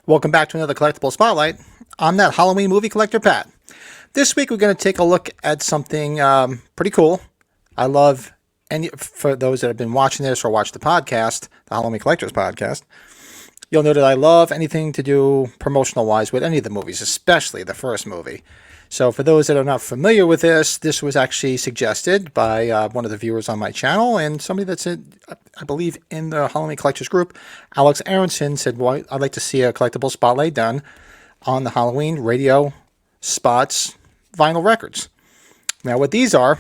Welcome back to another Collectible Spotlight. I'm that Halloween movie collector, Pat. This week we're going to take a look at something pretty cool. I love, and for those that have been watching this or watched the podcast, the Halloween Collectors podcast, you'll know that I love anything to do promotional-wise with any of the movies, especially the first movie. So for those that are not familiar with this was actually suggested by one of the viewers on my channel, and somebody that's, I believe, in the Halloween Collectors group, Alex Aronson, said, well, I'd like to see a collectible spotlight done on the Halloween radio spots vinyl records. Now what these are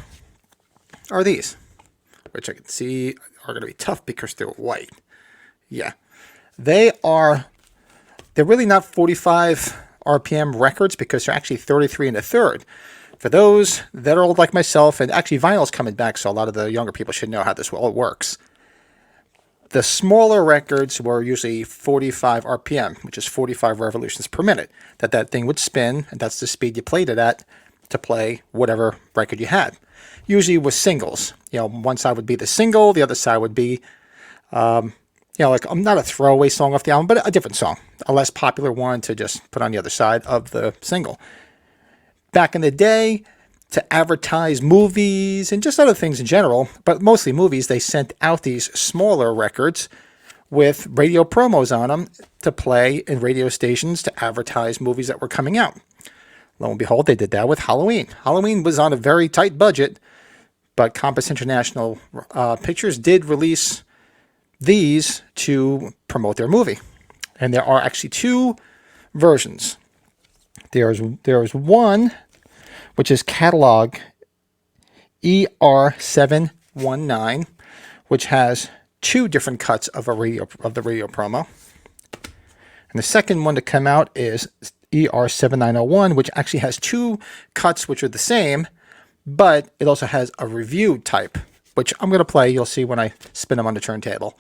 these, which I can see are going to be tough because they're white. Yeah. They're really not 45 RPM records because they're actually 33 1/3. For those that are old like myself, and actually vinyl's coming back, so a lot of the younger people should know how this all works. The smaller records were usually 45 RPM, which is 45 revolutions per minute, that thing would spin, and that's the speed you played it at to play whatever record you had. Usually with singles. One side would be the single, the other side would be like not a throwaway song off the album, but a different song, a less popular one to just put on the other side of the single. Back in the day, to advertise movies and just other things in general, but mostly movies, they sent out these smaller records with radio promos on them to play in radio stations to advertise movies that were coming out. Lo and behold, they did that with Halloween. Halloween was on a very tight budget, but Compass International Pictures did release these to promote their movie. And there are actually two versions. There's one which is catalog ER719, which has two different cuts of the radio promo. And the second one to come out is ER7901, which actually has two cuts which are the same, but it also has a review type, which I'm going to play. You'll see when I spin them on the turntable.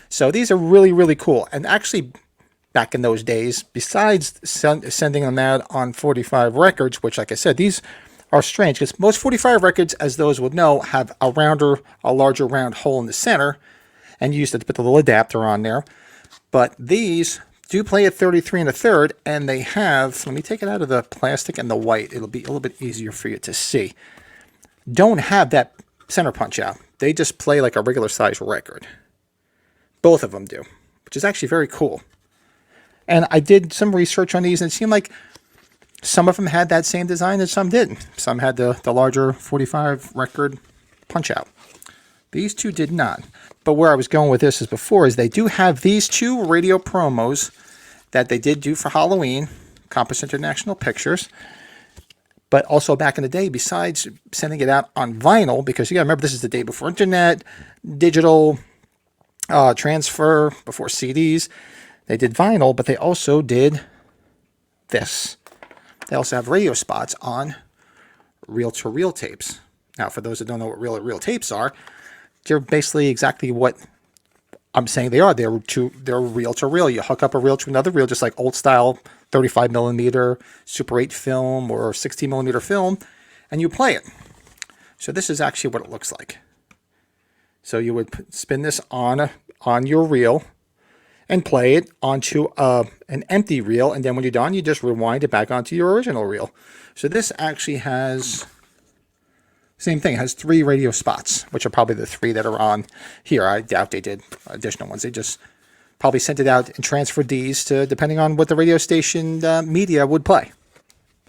So these are really, really cool. And actually, back in those days, besides sending them out on 45 records, which, like I said, these are strange because most 45 records, as those would know, have a larger round hole in the center, and you used to put the little adapter on there. But these do play at 33 1/3, and they have, let me take it out of the plastic and the white, it'll be a little bit easier for you to see. Don't have that center punch out. They just play like a regular size record. Both of them do, which is actually very cool. And I did some research on these, and it seemed like some of them had that same design and some didn't. Some had the larger 45 record punch out. These two did not. But where I was going with this is they do have these two radio promos that they did do for Halloween, Compass International Pictures. But also back in the day, besides sending it out on vinyl, because you got to remember this is the day before internet, digital transfer, before CDs. They did vinyl, but they also did this. They also have radio spots on reel-to-reel tapes. Now, for those that don't know what reel-to-reel tapes are, they're basically exactly what I'm saying they are. They're reel-to-reel. You hook up a reel to another reel, just like old-style 35 millimeter Super 8 film or 60 millimeter film, and you play it. So this is actually what it looks like. So you would spin this on your reel and play it onto an empty reel, and then when you're done, you just rewind it back onto your original reel. So this actually has, same thing, has 3 radio spots, which are probably the 3 that are on here. I doubt they did additional ones. They just probably sent it out and transferred these to, depending on what the radio station media would play.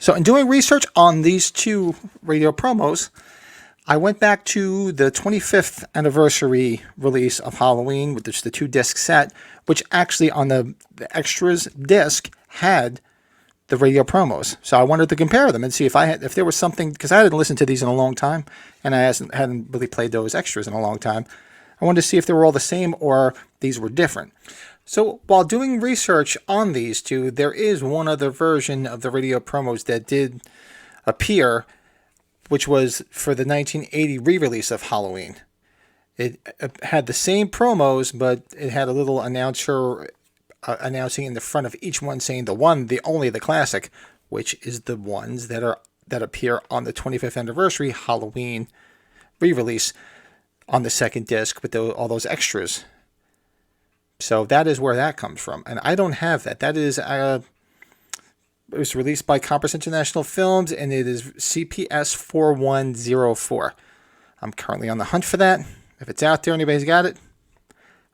So in doing research on these two radio promos, I went back to the 25th anniversary release of Halloween with the 2-disc set, which actually on the extras disc had the radio promos. So I wanted to compare them and see if there was something, because I hadn't listened to these in a long time, and I hadn't really played those extras in a long time. I wanted to see if they were all the same or these were different. So while doing research on these two, there is one other version of the radio promos that did appear, which was for the 1980 re-release of Halloween. It had the same promos, but it had a little announcer announcing in the front of each one saying the one, the only, the classic, which is the ones that appear on the 25th anniversary Halloween re-release on the second disc with all those extras. So that is where that comes from. And I don't have that. That is, it was released by Compass International Films, and it is CPS 4104. I'm currently on the hunt for that. If it's out there, anybody's got it,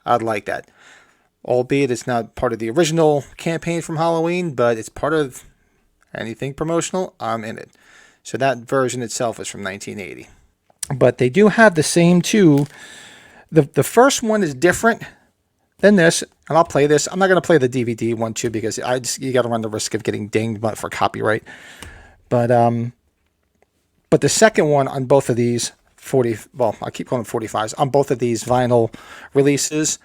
I'd like that. Albeit it's not part of the original campaign from Halloween, but it's part of anything promotional, I'm in it. So that version itself is from 1980. But they do have the same two. The first one is different than this, and I'll play this. I'm not going to play the DVD one too because you got to run the risk of getting dinged for copyright. But the second one on both of these I keep calling them 45s on both of these vinyl releases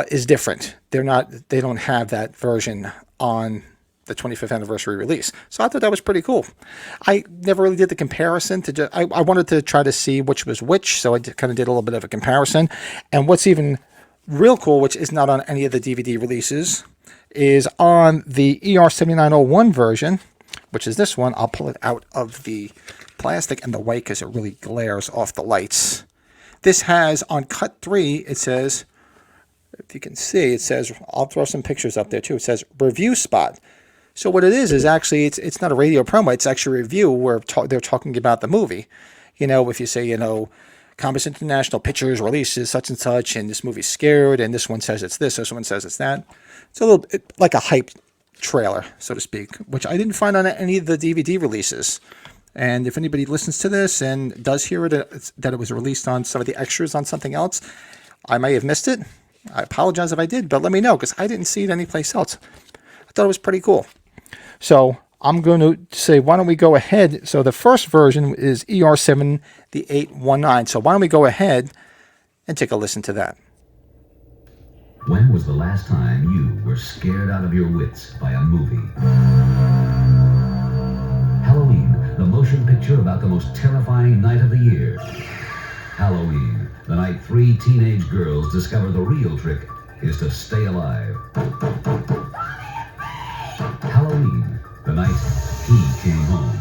is different. They don't have that version on the 25th anniversary release. So I thought that was pretty cool. I never really did the comparison I wanted to try to see which was which, so I kind of did a little bit of a comparison. And what's even real cool, which is not on any of the DVD releases, is on the ER7901 version, which is this one. I'll pull it out of the plastic and the white because it really glares off the lights. This has, on cut 3, it says, if you can see, it says, I'll throw some pictures up there too. It says review spot. So what it is actually, it's not a radio promo. It's actually a review where they're talking about the movie. If you say, Compass International Pictures releases such and such, and this movie's scared, and this one says it's this one says it's that. It's a little like a hype trailer, so to speak, which I didn't find on any of the DVD releases. And if anybody listens to this and does hear that it was released on some of the extras on something else, I may have missed it. I apologize if I did, but let me know because I didn't see it anyplace else. I thought it was pretty cool. So I'm going to say, why don't we go ahead? So the first version is ER7819. So why don't we go ahead and take a listen to that? When was the last time you were scared out of your wits by a movie? Halloween, the motion picture about the most terrifying night of the year. Halloween, the night 3 teenage girls discover the real trick is to stay alive. Halloween, the night he came home.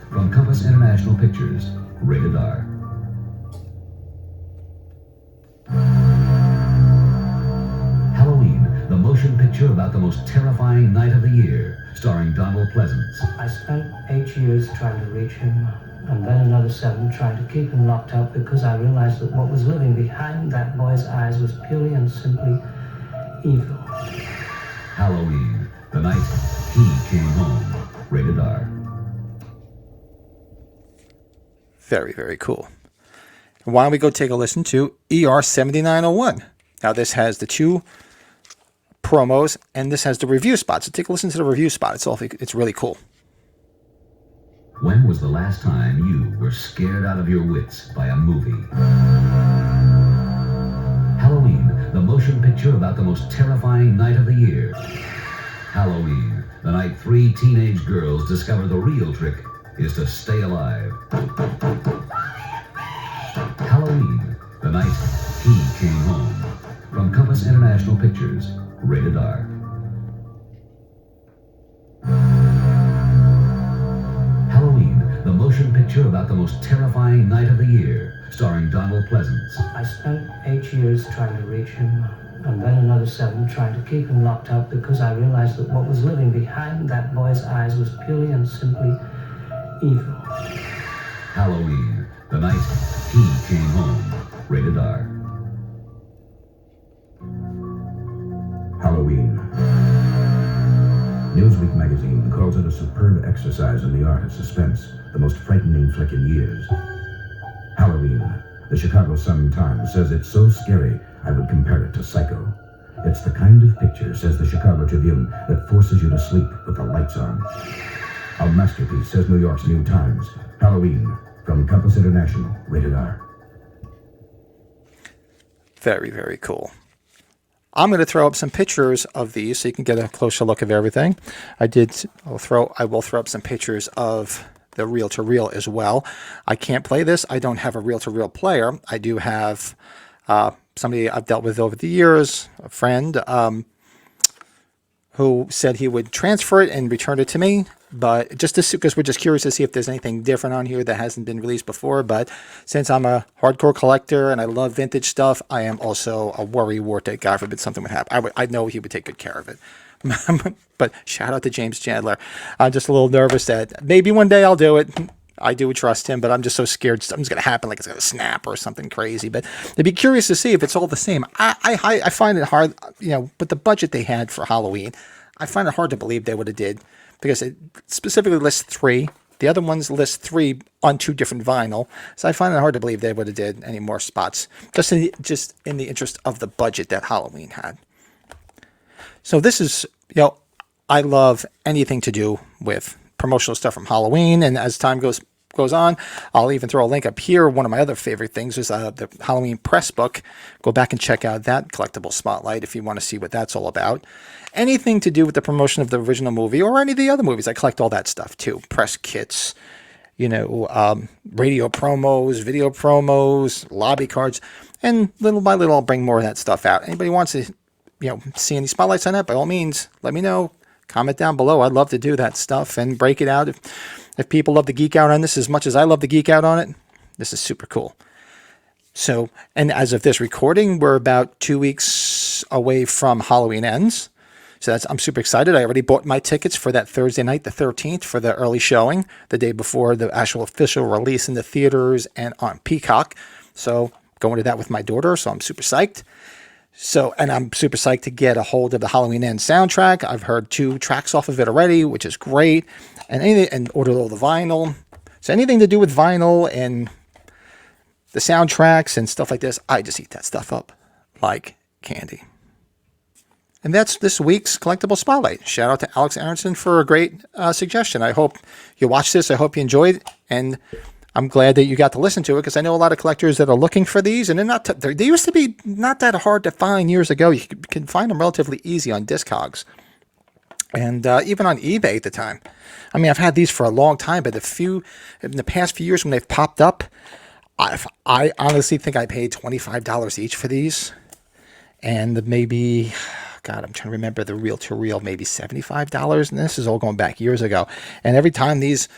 From Compass International Pictures, rated R. Halloween, the motion picture about the most terrifying night of the year, starring Donald Pleasance. I spent 8 years trying to reach him, and then another 7 trying to keep him locked up because I realized that what was living behind that boy's eyes was purely and simply evil. Halloween, the night he came home, rated R. Very, very cool. Why don't we go take a listen to ER7901? Now this has the 2 promos, and this has the review spot. So take a listen to the review spot. It's really cool. When was the last time you were scared out of your wits by a movie? Halloween, the motion picture about the most terrifying night of the year. Halloween, the night 3 teenage girls discover the real trick is to stay alive. Halloween, the night he came home. From Compass International Pictures, rated R. Halloween, the motion picture about the most terrifying night of the year, starring Donald Pleasance. I spent 8 years trying to reach him, and then another 7 trying to keep him locked up because I realized that what was living behind that boy's eyes was purely and simply evil. Halloween, the night he came home, rated R. Halloween. Newsweek magazine calls it a superb exercise in the art of suspense, the most frightening flick in years. Halloween. The Chicago Sun-Times says it's so scary, I would compare it to Psycho. It's the kind of picture, says the Chicago Tribune, that forces you to sleep with the lights on. A masterpiece, says New York's New Times. Halloween, from Compass International, rated R. Very, very cool. I'm going to throw up some pictures of these so you can get a closer look of everything. I will throw up some pictures of the reel-to-reel as well. I can't play this. I don't have a reel-to-reel player. I do have somebody I've dealt with over the years, a friend, who said he would transfer it and return it to me. but just because we're just curious to see if there's anything different on here that hasn't been released before. But since I'm a hardcore collector and I love vintage stuff, I am also a worrywart that God forbid something would happen. I know he would take good care of it. But shout out to James Chandler. I'm just a little nervous that maybe one day I'll do it. I do trust him, but I'm just so scared something's going to happen, like it's going to snap or something crazy. But I'd be curious to see if it's all the same. I find it hard, with the budget they had for Halloween, I find it hard to believe they would have did, because it specifically lists 3. The other ones list 3 on 2 different vinyl. So I find it hard to believe they would have did any more spots, just in the interest of the budget that Halloween had. So this is, I love anything to do with promotional stuff from Halloween, and as time goes on, I'll even throw a link up here. One of my other favorite things is the Halloween press book. Go back and check out that collectible spotlight if you want to see what that's all about. Anything to do with the promotion of the original movie or any of the other movies, I collect all that stuff too. Press kits, radio promos, video promos, lobby cards, and little by little I'll bring more of that stuff out. Anybody wants to see any spotlights on that, by all means, let me know. Comment down below. I'd love to do that stuff and break it out. If people love to geek out on this as much as I love to geek out on it, this is super cool. So, and as of this recording, we're about 2 weeks away from Halloween Ends. So I'm super excited. I already bought my tickets for that Thursday night, the 13th, for the early showing, the day before the actual official release in the theaters and on Peacock. So going to that with my daughter. So I'm super psyched. So, and I'm super psyched to get a hold of the Halloween Ends soundtrack. I've heard 2 tracks off of it already, which is great. And ordered all the vinyl. So anything to do with vinyl and the soundtracks and stuff like this, I just eat that stuff up like candy. And that's this week's Collectible Spotlight. Shout out to Alex Aronson for a great suggestion. I hope you watched this. I hope you enjoyed it. And I'm glad that you got to listen to it, because I know a lot of collectors that are looking for these, and they used to be not that hard to find years ago. You can find them relatively easy on Discogs and even on eBay at the time. I mean, I've had these for a long time, but in the past few years when they've popped up, I honestly think I paid $25 each for these, and maybe, God, I'm trying to remember the reel-to-reel, maybe $75, and this is all going back years ago. And every time these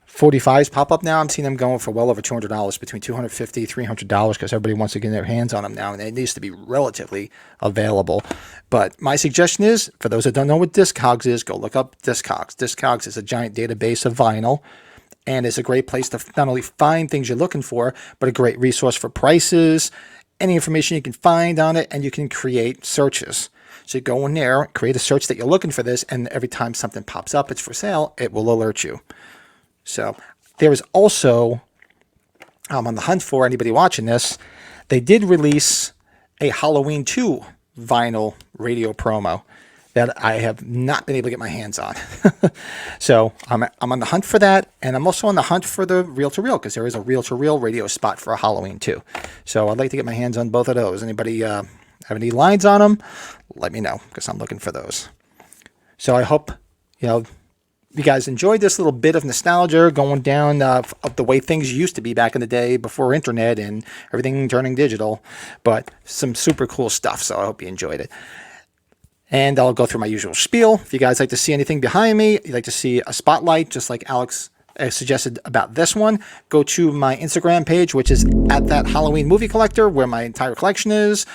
45s pop up now, I'm seeing them going for well over $200, between $250, $300, because everybody wants to get their hands on them now, and it used to be relatively available. But my suggestion is, for those that don't know what Discogs is, go look up Discogs. Discogs is a giant database of vinyl, and it's a great place to not only find things you're looking for, but a great resource for prices, any information you can find on it, and you can create searches. So you go in there, create a search that you're looking for this, and every time something pops up, it's for sale, it will alert you. So there is also, on the hunt for anybody watching this, they did release a Halloween 2 vinyl radio promo that I have not been able to get my hands on. So I'm on the hunt for that, and I'm also on the hunt for the reel-to-reel, because there is a reel-to-reel radio spot for a Halloween 2. So I'd like to get my hands on both of those. Anybody have any lines on them? Let me know, because I'm looking for those. So I hope, you guys enjoyed this little bit of nostalgia going down of the way things used to be back in the day before internet and everything turning digital, but some super cool stuff. So I hope you enjoyed it. And I'll go through my usual spiel. If you guys like to see anything behind me, you'd like to see a spotlight, just like Alex suggested about this one, go to my Instagram page, which is at that Halloween movie collector, where my entire collection is.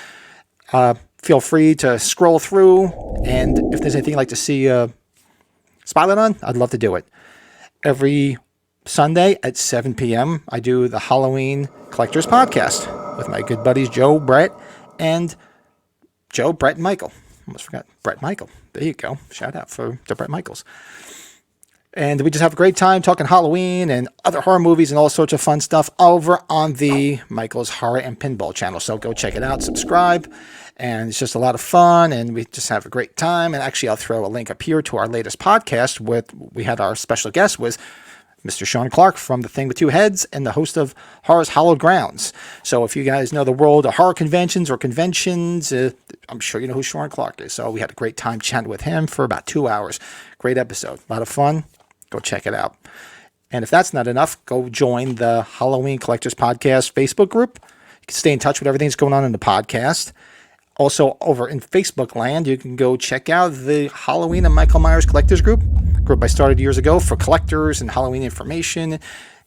Feel free to scroll through, and if there's anything you'd like to see spotlight on, I'd love to do it. Every Sunday at 7 p.m., I do the Halloween Collectors Podcast with my good buddies Joe, Brett, and Michael. Almost forgot. Brett Michael. There you go. Shout out to Brett Michaels. And we just have a great time talking Halloween and other horror movies and all sorts of fun stuff over on the Michael's Horror and Pinball channel. So go check it out, subscribe, and it's just a lot of fun, and we just have a great time. And actually, I'll throw a link up here to our latest podcast we had our special guest with Mr. Sean Clark from The Thing with Two Heads and the host of Horror's Hallowed Grounds. So if you guys know the world of horror conventions, I'm sure you know who Sean Clark is. So we had a great time chatting with him for about 2 hours. Great episode. A lot of fun. Go check it out. And if that's not enough, go join the Halloween Collectors Podcast Facebook group. You can stay in touch with everything that's going on in the podcast. Also, over in Facebook land, you can go check out the Halloween and Michael Myers Collectors group. group I started years ago for collectors and Halloween information,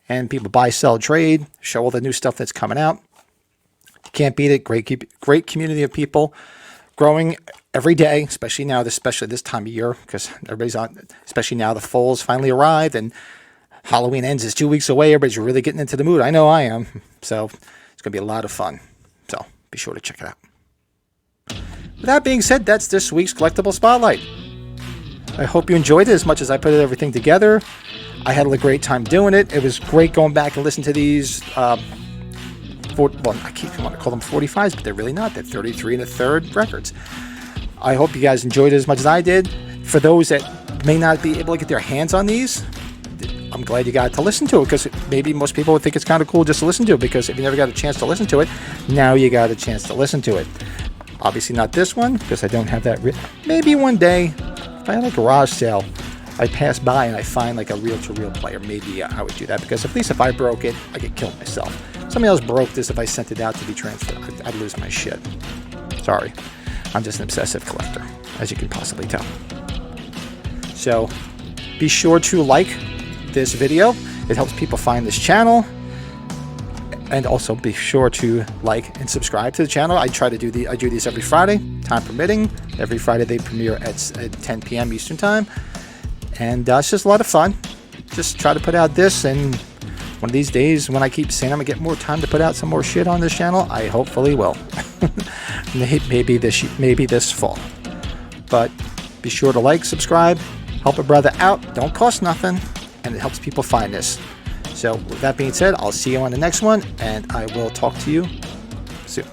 and people buy, sell, trade, show all the new stuff that's coming out. Can't beat it. Great community of people growing every day, especially now, especially this time of year, because everybody's on, especially now the fall's finally arrived and Halloween ends is 2 weeks away. Everybody's really getting into the mood. I know I am. So it's going to be a lot of fun. So be sure to check it out. With that being said, that's this week's Collectible Spotlight. I hope you enjoyed it as much as I put everything together. I had a great time doing it. It was great going back and listening to these I want to call them 45s, but they're really not. They're 33 1/3 records. I hope you guys enjoyed it as much as I did. For those that may not be able to get their hands on these, I'm glad you got to listen to it, because maybe most people would think it's kind of cool just to listen to it, because if you never got a chance to listen to it, now you got a chance to listen to it. Obviously not this one, because I don't have that. Maybe one day, if I had a garage sale, I pass by and I find like a reel-to-reel player, maybe I would do that, because at least if I broke it, I could kill myself. Somebody else broke this, if I sent it out to be transferred, I'd lose my shit. Sorry. I'm just an obsessive collector, as you can possibly tell. So be sure to like this video. It helps people find this channel. And also be sure to like and subscribe to the channel. I do these every Friday, time permitting. Every Friday they premiere at 10 p.m. Eastern time. And it's just a lot of fun. Just try to put out this, and one of these days, when I keep saying I'm gonna get more time to put out some more shit on this channel, I hopefully will. maybe this fall. But be sure to like, subscribe, help a brother out. Don't cost nothing, and it helps people find this. So with that being said, I'll see you on the next one, and I will talk to you soon.